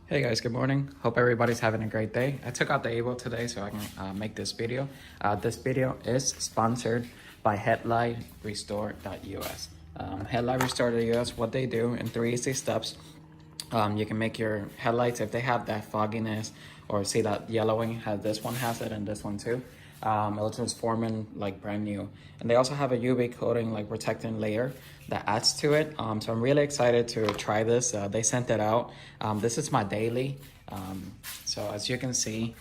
Hey guys, good morning. Hope everybody's having a great day. I took out the Able today so I can make this video. This video is sponsored by Headlight Restore.us. Headlight Restore.us, what they do in 3 easy steps. You can make your headlights, if they have that fogginess or see that yellowing, this one has it and this one too. It'll transform in like brand new. And they also have a UV coating like protecting layer that adds to it. So I'm really excited to try this. They sent it out. This is my daily. So as you can see,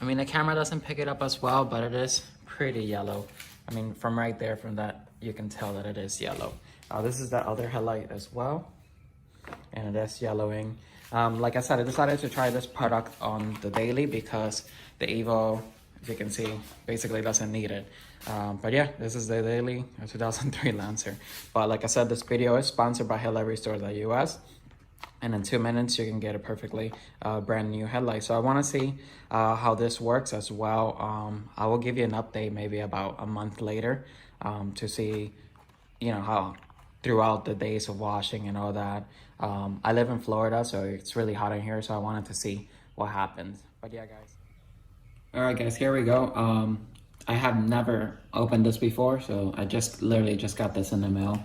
I mean, the camera doesn't pick it up as well, but it is pretty yellow. I mean, from right there, from that, you can tell that it is yellow. This is the other headlight as well, and it is yellowing. Like I said, I decided to try this product on the daily because the Evo, as you can see, basically doesn't need it. But yeah, this is the daily 2003 Lancer. But like I said, this video is sponsored by Headlight Restore.us. And in 2 minutes, you can get a perfectly brand new headlight. So I want to see how this works as well. I will give you an update maybe about a month later to see, you know, how throughout the days of washing and all that. I live in Florida, so it's really hot in here. So I wanted to see what happens. But yeah, guys. All right, guys, here we go. I have never opened this before, so I literally just got this in the mail.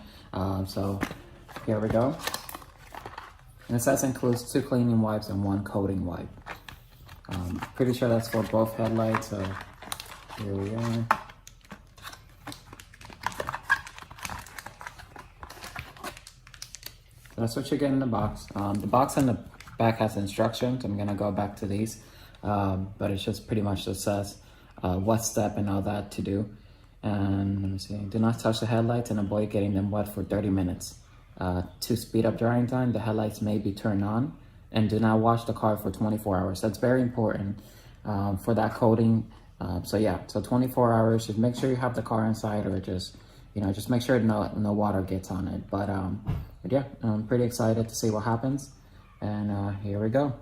So here we go. And it says includes 2 cleaning wipes and 1 coating wipe. Pretty sure that's for both headlights, so here we are. So that's what you get in the box. The box on the back has instructions. I'm gonna go back to these, but it's just pretty much just says what step and all that to do. And let me see, do not touch the headlights and avoid getting them wet for 30 minutes. To speed up drying time, the headlights may be turned on, and do not wash the car for 24 hours. That's very important for that coating. So yeah, so 24 hours, just make sure you have the car inside, or just, you know, just make sure no water gets on it. But yeah, I'm pretty excited to see what happens. And here we go.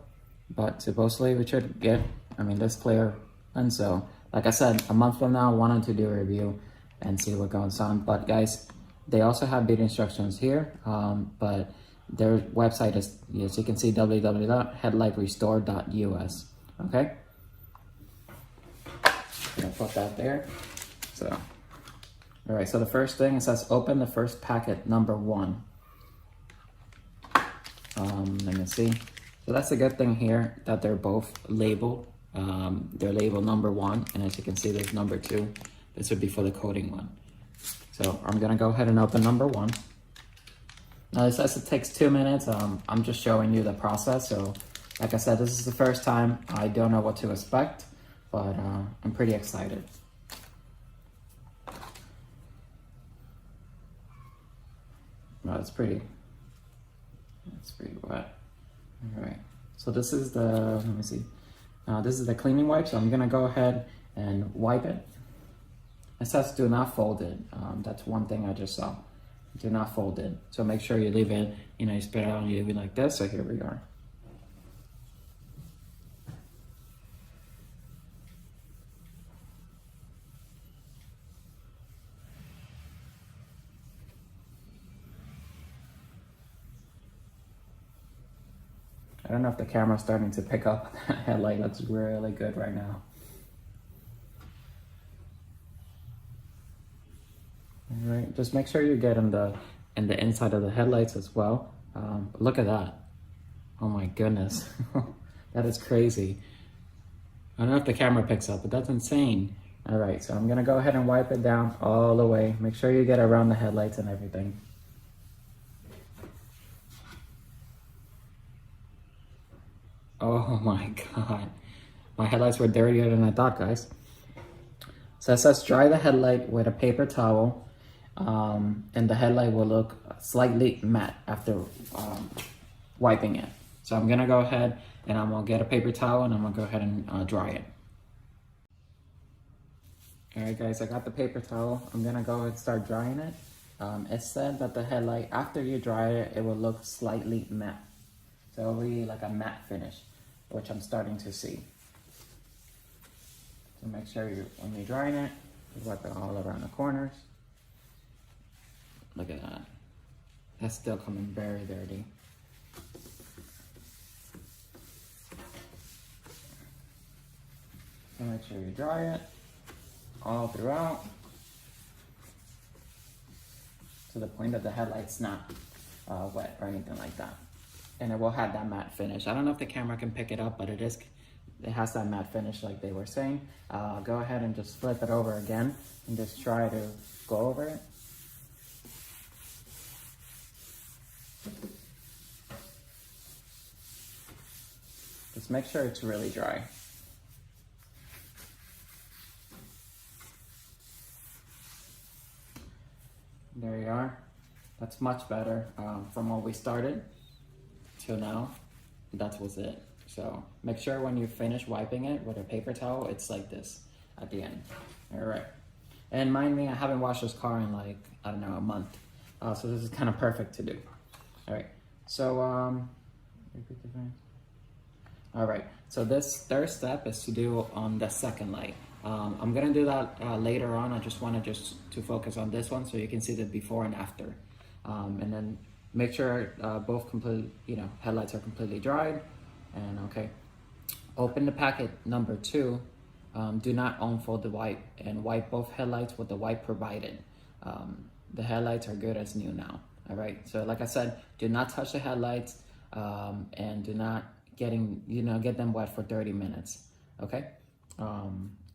But supposedly we should get, I mean, this clear. And so, like I said, a month from now, I wanted to do a review and see what goes on. But guys, they also have bit instructions here, but their website is, as you can see, www.headlightrestore.us. Okay, gonna put that there. So, all right. So the first thing, it says open the first packet, number 1. Let me see. So that's a good thing here that they're both labeled. They're labeled number 1, and as you can see, there's number 2. This would be for the coating one. So I'm gonna go ahead and open number 1. Now it says it takes 2 minutes. I'm just showing you the process. So like I said, this is the first time. I don't know what to expect, but I'm pretty excited. Well, it's pretty wet. All right, so this is the, let me see. This is the cleaning wipe, so I'm gonna go ahead and wipe it. It says do not fold it. That's one thing I just saw. Do not fold it. So make sure you leave it, you know, you spit it out and you leave it like this. So here we are. I don't know if the camera's starting to pick up. The headlight looks really good right now. All right, just make sure you get in the inside of the headlights as well. Look at that. Oh my goodness. That is crazy. I don't know if the camera picks up, but that's insane. All right, so I'm gonna go ahead and wipe it down all the way. Make sure you get around the headlights and everything. Oh my God. My headlights were dirtier than I thought, guys. So it says dry the headlight with a paper towel. And the headlight will look slightly matte after wiping it. So I'm gonna go ahead and I'm gonna get a paper towel and I'm gonna go ahead and dry it. All right, guys, I got the paper towel. I'm gonna go ahead and start drying it. It said that the headlight, after you dry it, it will look slightly matte. So it'll be like a matte finish, which I'm starting to see. So make sure when you're drying it, you wipe it all around the corners. Look at that. That's still coming very dirty. So make sure you dry it all throughout to the point that the headlight's not wet or anything like that. And it will have that matte finish. I don't know if the camera can pick it up, but it has that matte finish like they were saying. Go ahead and just flip it over again and just try to go over it. Just make sure it's really dry. There you are. That's much better from what we started till now. That was it. So make sure when you finish wiping it with a paper towel, it's like this at the end. All right. And mind me, I haven't washed this car in like, I don't know, a month. So this is kind of perfect to do. All right. So, all right. So this third step is to do on the second light. I'm gonna do that later on. I just wanted to focus on this one so you can see the before and after. And then make sure both headlights are completely dried. And okay, open the packet number 2. Do not unfold the wipe and wipe both headlights with the wipe provided. The headlights are good as new now. All right. So like I said, do not touch the headlights and do not get them wet for 30 minutes. Okay.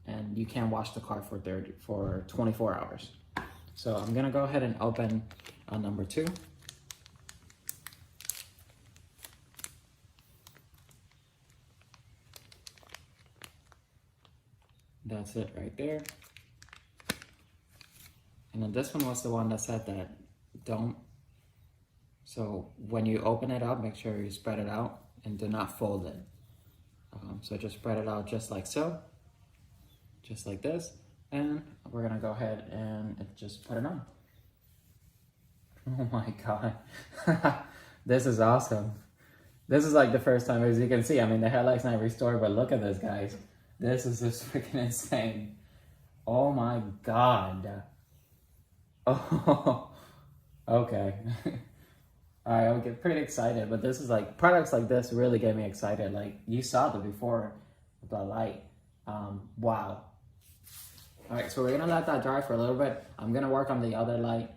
And you can't wash the car for 24 hours. So I'm gonna go ahead and open number 2. That's it right there. And then this one was the one that said that don't. So when you open it up, make sure you spread it out and do not fold it. So just spread it out just like so. Just like this, and we're gonna go ahead and just put it on. Oh my God, this is awesome. This is like the first time, as you can see, I mean, the headlight's not restored, but look at this, guys. This is just freaking insane. Oh my God. Oh, okay. All right, I'll get pretty excited, but this is like, products like this really get me excited. Like, you saw the before of the light. Wow. All right, so we're gonna let that dry for a little bit. I'm gonna work on the other light,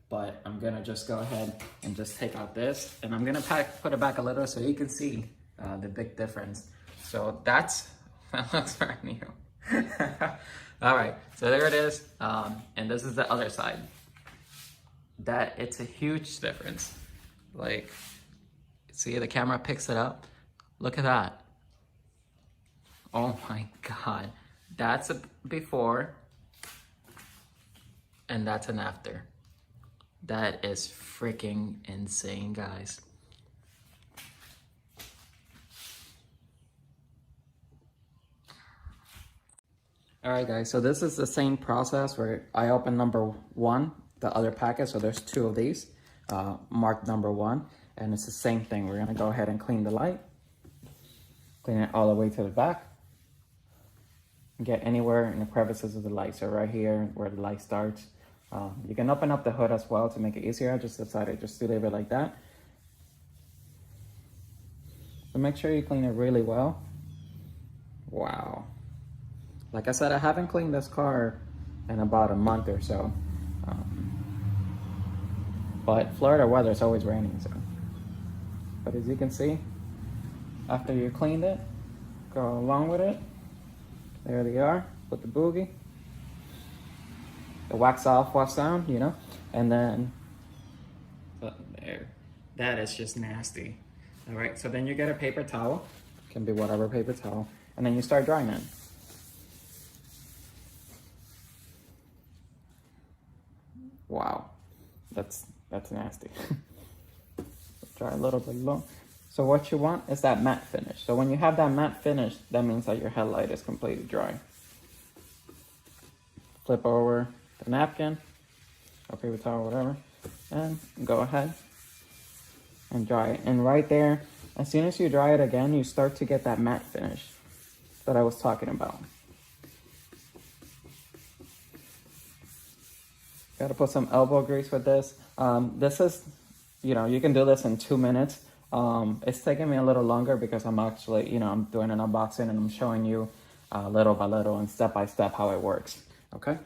but I'm gonna just go ahead and just take out this, and I'm gonna put it back a little so you can see the big difference. So that looks brand new. All right, so there it is, and this is the other side. It's a huge difference. Like, see, the camera picks it up. Look at that. Oh my God. That's a before and that's an after. That is freaking insane, guys. All right, guys, so this is the same process where I open number 1, the other packet. So there's 2 of these, marked number 1, and it's the same thing. We're gonna go ahead and clean the light, clean it all the way to the back. Get anywhere in the crevices of the light. So right here where the light starts. You can open up the hood as well to make it easier. I just decided just to leave it like that. So make sure you clean it really well. Wow. Like I said, I haven't cleaned this car in about a month or so. But Florida weather is always raining, so. But as you can see, after you cleaned it, go along with it. There they are, with the boogie. The wax off, wax down, you know? And then, there. That is just nasty. All right, so then you get a paper towel. Can be whatever paper towel. And then you start drying it. Wow, that's nasty. Dry a little bit low. So what you want is that matte finish. So when you have that matte finish, that means that your headlight is completely dry. Flip over the napkin, or paper towel, whatever, and go ahead and dry it. And right there, as soon as you dry it again, you start to get that matte finish that I was talking about. Got to put some elbow grease with this. This is, you know, you can do this in 2 minutes. It's taking me a little longer because I'm actually, I'm doing an unboxing and I'm showing you little by little and step by step how it works. Okay.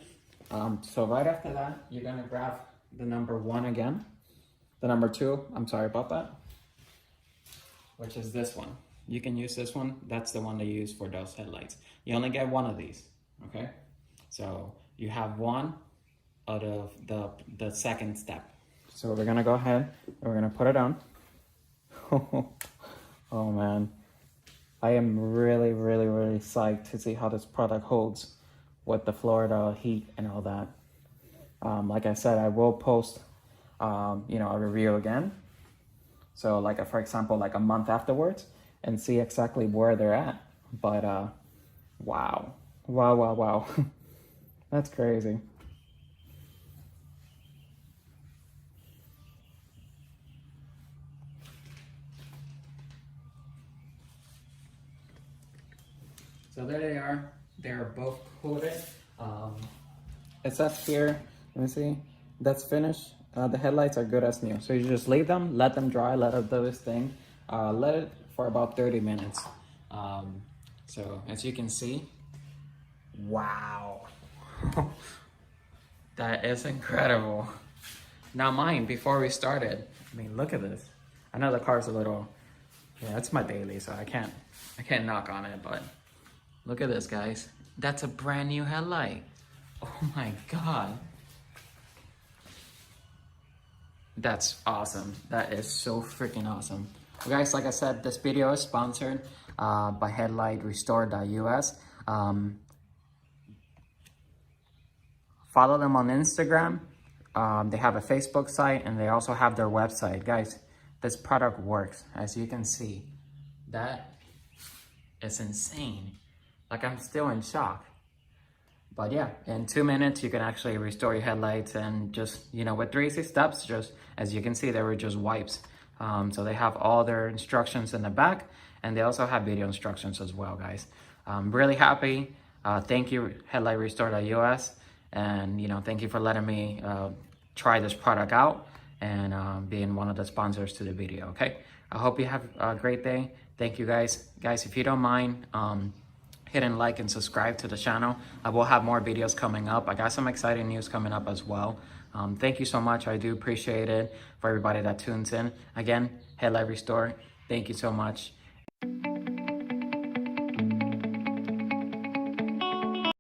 So right after that, you're gonna grab the number 1 again. The number 2, I'm sorry about that, which is this one. You can use this one. That's the one they use for those headlights. You only get 1 of these, okay? So you have 1 out of the second step. So we're gonna go ahead and we're gonna put it on. Oh man, I am really, really, really psyched to see how this product holds with the Florida heat and all that. Like I said, I will post, a review again. So like, for example, like a month afterwards and see exactly where they're at. But wow. That's crazy. So there they are. They're both coated. It says here, let me see, that's finished. The headlights are good as new. So you just leave them, let them dry, let it do its thing. Let it for about 30 minutes. So as you can see, wow. That is incredible. Now mine, before we started, I mean, look at this. I know the car's a little, yeah, it's my daily, so I can't knock on it, but look at this, guys. That's a brand new headlight. Oh my God. That's awesome. That is so freaking awesome. Well, guys, like I said, this video is sponsored by Headlight Restore.us. Follow them on Instagram. They have a Facebook site and they also have their website. Guys, this product works, as you can see. That is insane. Like, I'm still in shock. But yeah, in 2 minutes, you can actually restore your headlights and just, with 3 easy steps, just as you can see, they were just wipes. So they have all their instructions in the back and they also have video instructions as well, guys. I'm really happy. Thank you, Headlight Restore.us. And, thank you for letting me try this product out and being one of the sponsors to the video, okay? I hope you have a great day. Thank you, guys. Guys, if you don't mind, hitting like and subscribe to the channel. I will have more videos coming up. I got some exciting news coming up as well. Thank you so much. I do appreciate it for everybody that tunes in. Again, Headlight Restore, thank you so much.